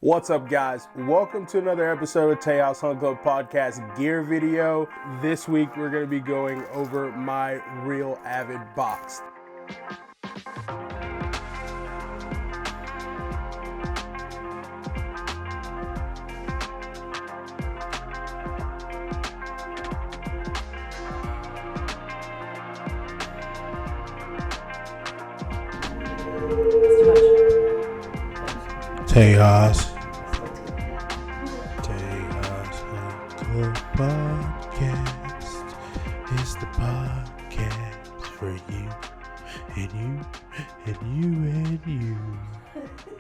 What's up, guys? Welcome to another episode of Tejas Hunt Club Podcast gear video. This week we're going to be going over my Real Avid box. Tejas Hunt Club Podcast is the podcast for you and you and you and you.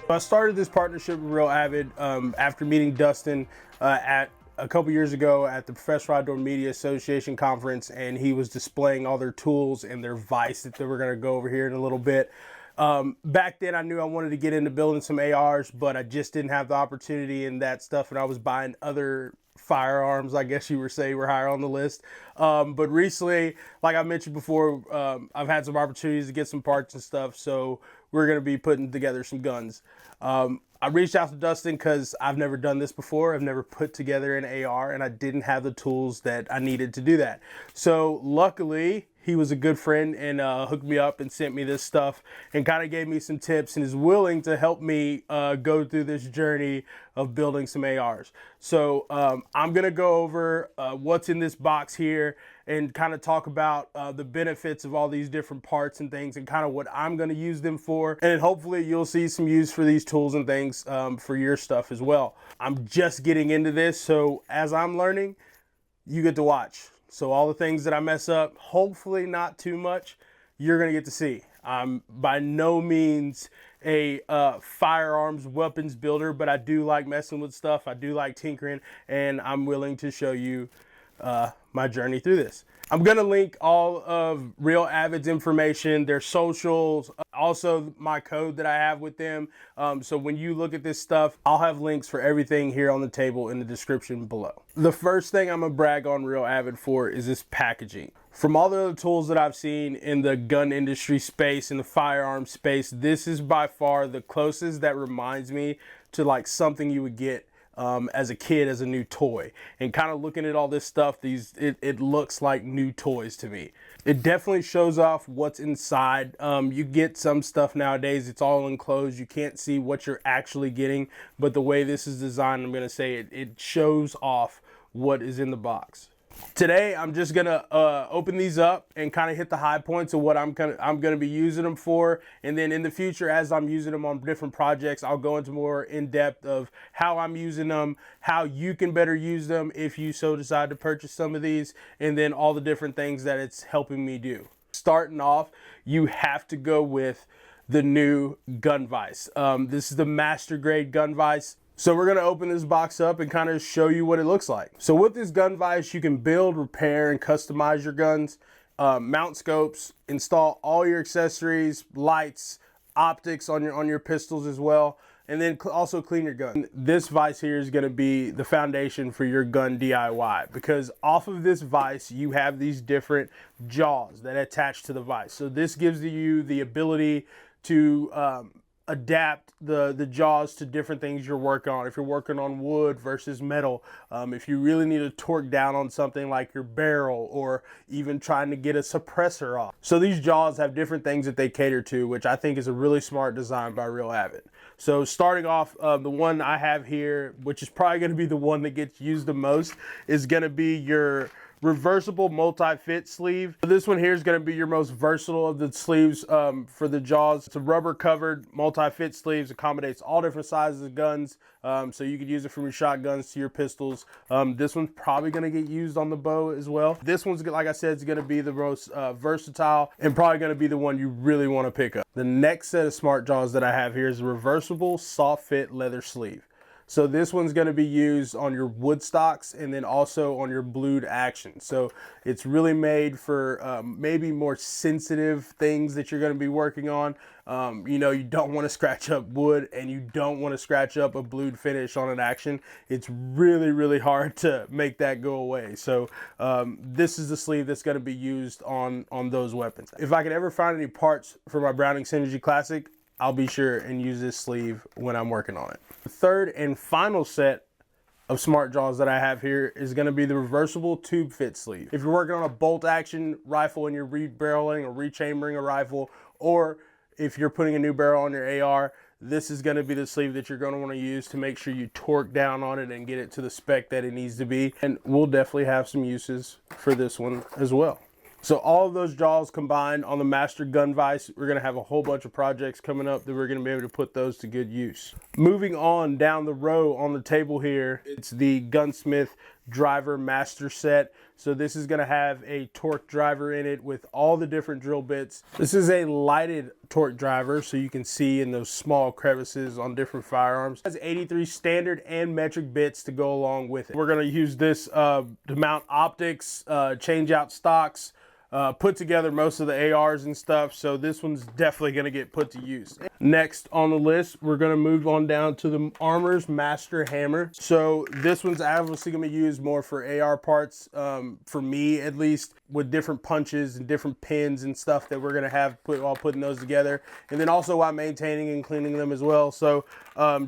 I started this partnership with Real Avid after meeting Dustin at a couple years ago at the Professional Outdoor Media Association conference, and he was displaying all their tools and their vise that we're going to go over here in a little bit. Back then I knew I wanted to get into building some ARs, but I just didn't have the opportunity and that stuff, and I was buying other firearms, I guess you would say, were higher on the list. But recently, like I mentioned before, I've had some opportunities to get some parts and stuff, so we're going to be putting together some guns. I reached out to Dustin because I've never done this before. I've never put together an AR, and I didn't have the tools that I needed to do that. So luckily, he was a good friend and hooked me up and sent me this stuff and kind of gave me some tips and is willing to help me go through this journey of building some ARs. So I'm going to go over what's in this box here and kind of talk about the benefits of all these different parts and things and kind of what I'm going to use them for. And hopefully you'll see some use for these tools and things for your stuff as well. I'm just getting into this, so as I'm learning, you get to watch. So all the things that I mess up, hopefully not too much, you're going to get to see. I'm by no means a firearms weapons builder, but I do like messing with stuff. I do like tinkering, and I'm willing to show you my journey through this. I'm going to link all of Real Avid's information, their socials, also my code that I have with them. So when you look at this stuff, I'll have links for everything here on the table in the description below. The first thing I'm going to brag on Real Avid for is this packaging. From all the other tools that I've seen in the gun industry space, in the firearm space, this is by far the closest that reminds me to like something you would get as a kid, as a new toy. And kind of looking at all this stuff, it looks like new toys to me. It definitely shows off what's inside. You get some stuff nowadays, it's all enclosed, you can't see what you're actually getting, but the way this is designed, I'm gonna say it shows off what is in the box. Today, I'm just gonna open these up and kind of hit the high points of what I'm gonna be using them for, and then in the future, as I'm using them on different projects, I'll go into more in depth of how I'm using them, how you can better use them if you so decide to purchase some of these, and then all the different things that it's helping me do. Starting off, you have to go with the new gun vise. This is the master grade gun vise. So we're going to open this box up and kind of show you what it looks like. So with this gun vise, you can build, repair, and customize your guns, mount scopes, install all your accessories, lights, optics on your pistols as well, and then also clean your gun. This vise here is going to be the foundation for your gun DIY, because off of this vise, you have these different jaws that attach to the vise. So this gives you the ability to adapt the jaws to different things you're working on. If you're working on wood versus metal, if you really need to torque down on something like your barrel, or even trying to get a suppressor off. So these jaws have different things that they cater to, which I think is a really smart design by Real Avid. So starting off, the one I have here, which is probably going to be the one that gets used the most, is going to be your reversible multi-fit sleeve. This one here is going to be your most versatile of the sleeves for the jaws. It's a rubber covered multi-fit sleeves, accommodates all different sizes of guns, so you could use it from your shotguns to your pistols. This one's probably going to get used on the bow as well. This one's, like I said, is going to be the most versatile and probably going to be the one you really want to pick up. The next set of smart jaws that I have here is a reversible soft fit leather sleeve. So this one's going to be used on your wood stocks and then also on your blued action. So it's really made for maybe more sensitive things that you're going to be working on. You know, you don't want to scratch up wood and you don't want to scratch up a blued finish on an action. It's really, really hard to make that go away. So this is the sleeve that's going to be used on those weapons. If I could ever find any parts for my Browning Synergy Classic, I'll be sure and use this sleeve when I'm working on it. The third and final set of smart jaws that I have here is going to be the reversible tube fit sleeve. If you're working on a bolt action rifle and you're rebarreling or rechambering a rifle, or if you're putting a new barrel on your AR, this is going to be the sleeve that you're going to want to use to make sure you torque down on it and get it to the spec that it needs to be. And we'll definitely have some uses for this one as well. So all of those jaws combined on the Master Gun Vise, we're going to have a whole bunch of projects coming up that we're going to be able to put those to good use. Moving on down the row on the table here, it's the Gunsmith Driver Master Set. So this is going to have a torque driver in it with all the different drill bits. This is a lighted torque driver, so you can see in those small crevices on different firearms. It has 83 standard and metric bits to go along with it. We're going to use this to mount optics, change out stocks, put together most of the ARs and stuff, so this one's definitely going to get put to use. Next on the list, we're going to move on down to the Armor's Master Hammer. So this one's obviously going to be used more for AR parts, for me at least, with different punches and different pins and stuff that we're going to have while putting those together, and then also while maintaining and cleaning them as well. So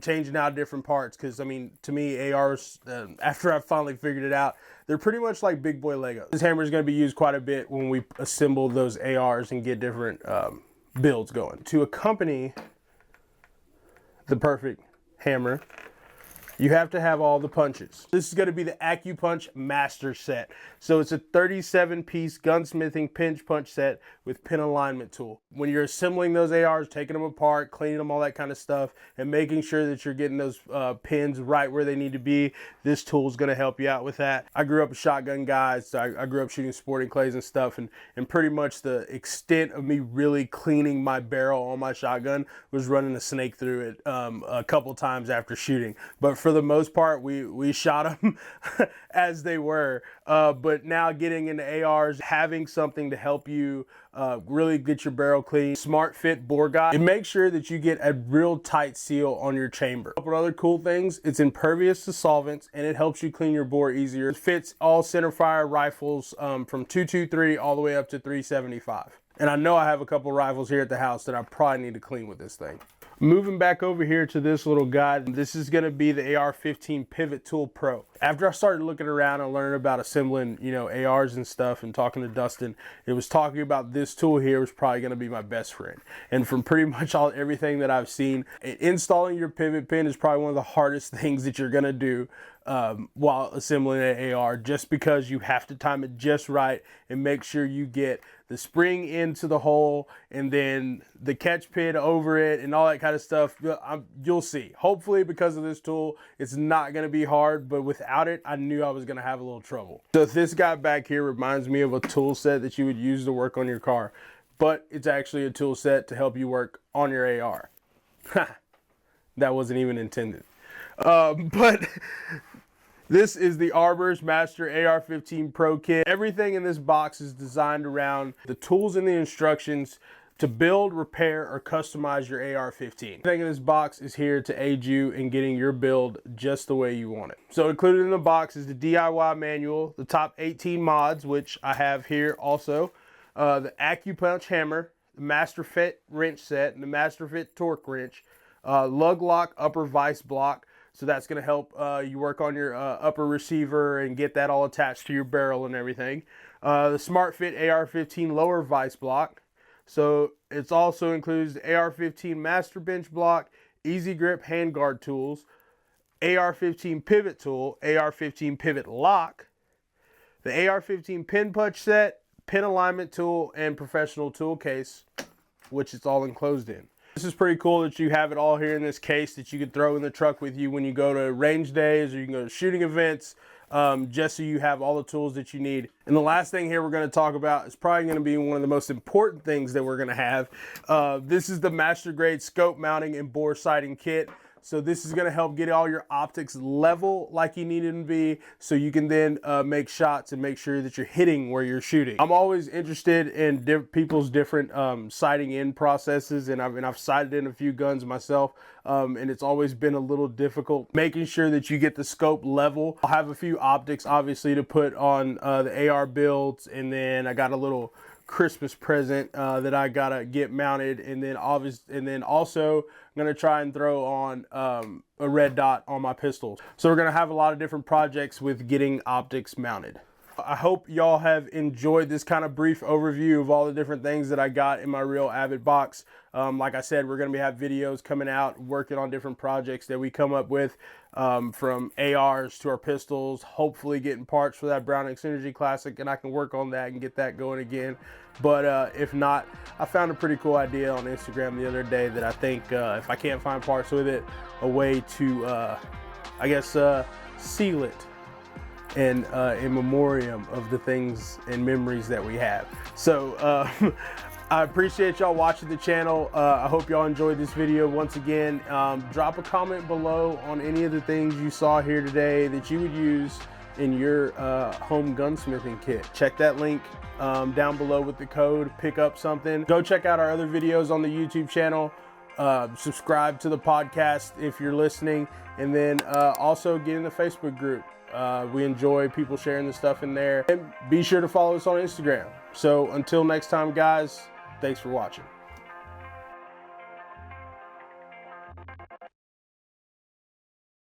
changing out different parts, because I mean, to me, ARs, after I finally figured it out, they're pretty much like big boy Legos. This hammer is going to be used quite a bit when we assemble those ARs and get different builds going. To accompany the perfect hammer, you have to have all the punches. This is going to be the AccuPunch Master Set. So it's a 37-piece gunsmithing pinch punch set with pin alignment tool. When you're assembling those ARs, taking them apart, cleaning them, all that kind of stuff, and making sure that you're getting those pins right where they need to be, this tool is going to help you out with that. I grew up a shotgun guy, so I grew up shooting sporting clays and stuff, and pretty much the extent of me really cleaning my barrel on my shotgun was running a snake through it a couple times after shooting. But for the most part, we shot them as they were. But now getting into ARs, having something to help you really get your barrel clean. Smart Fit bore guide. It makes sure that you get a real tight seal on your chamber. But other cool things, it's impervious to solvents and it helps you clean your bore easier. It fits all centerfire rifles from 223 all the way up to 375. And I know I have a couple rifles here at the house that I probably need to clean with this thing. Moving back over here to this little guide, this is going to be the AR-15 Pivot Tool Pro. After I started looking around and learning about assembling, ARs and stuff, and talking to Dustin, it was talking about this tool here was probably going to be my best friend. And from pretty much everything that I've seen, installing your pivot pin is probably one of the hardest things that you're going to do while assembling an AR, just because you have to time it just right and make sure you get the spring into the hole and then the catch pin over it and all that kind of stuff. You'll see. Hopefully, because of this tool, it's not going to be hard, but without it, I knew I was going to have a little trouble. So this guy back here reminds me of a tool set that you would use to work on your car, but it's actually a tool set to help you work on your AR. That wasn't even intended. But this is the Armor's Master AR-15 Pro Kit. Everything in this box is designed around the tools and the instructions to build, repair, or customize your AR-15. Everything in this box is here to aid you in getting your build just the way you want it. So included in the box is the DIY manual, the top 18 mods, which I have here also, the AccuPunch hammer, the Master Fit wrench set, and the Master Fit torque wrench, lug lock upper vise block. So that's going to help you work on your upper receiver and get that all attached to your barrel and everything. The Smart Fit AR-15 lower vise block. So it also includes the AR-15 master bench block, easy grip handguard tools, AR-15 pivot tool, AR-15 pivot lock, the AR-15 pin punch set, pin alignment tool, and professional tool case, which it's all enclosed in. This is pretty cool that you have it all here in this case that you could throw in the truck with you when you go to range days or you can go to shooting events, just so you have all the tools that you need. And the last thing here we're going to talk about is probably going to be one of the most important things that we're going to have. This is the Master Grade Scope Mounting and Bore Sighting Kit. So this is going to help get all your optics level like you need them to be, so you can then make shots and make sure that you're hitting where you're shooting. I'm always interested in people's different sighting in processes, and I've sighted in a few guns myself, and it's always been a little difficult making sure that you get the scope level. I'll have a few optics obviously to put on the AR builds, and then I got a little Christmas present that I gotta get mounted, and then also I'm gonna try and throw on a red dot on my pistols. So we're gonna have a lot of different projects with getting optics mounted. I hope y'all have enjoyed this kind of brief overview of all the different things that I got in my Real Avid box. Like I said, we're going to have videos coming out, working on different projects that we come up with, from ARs to our pistols, hopefully getting parts for that Browning Synergy Classic, and I can work on that and get that going again. But if not, I found a pretty cool idea on Instagram the other day that I think if I can't find parts with it, a way to, I guess, seal it and in memoriam of the things and memories that we have. So I appreciate y'all watching the channel. I hope y'all enjoyed this video. Once again, drop a comment below on any of the things you saw here today that you would use in your home gunsmithing kit. Check that link down below with the code, pick up something. Go check out our other videos on the YouTube channel. Subscribe to the podcast if you're listening, and then also get in the Facebook group. We enjoy people sharing the stuff in there. And be sure to follow us on Instagram. So until next time, guys, thanks for watching.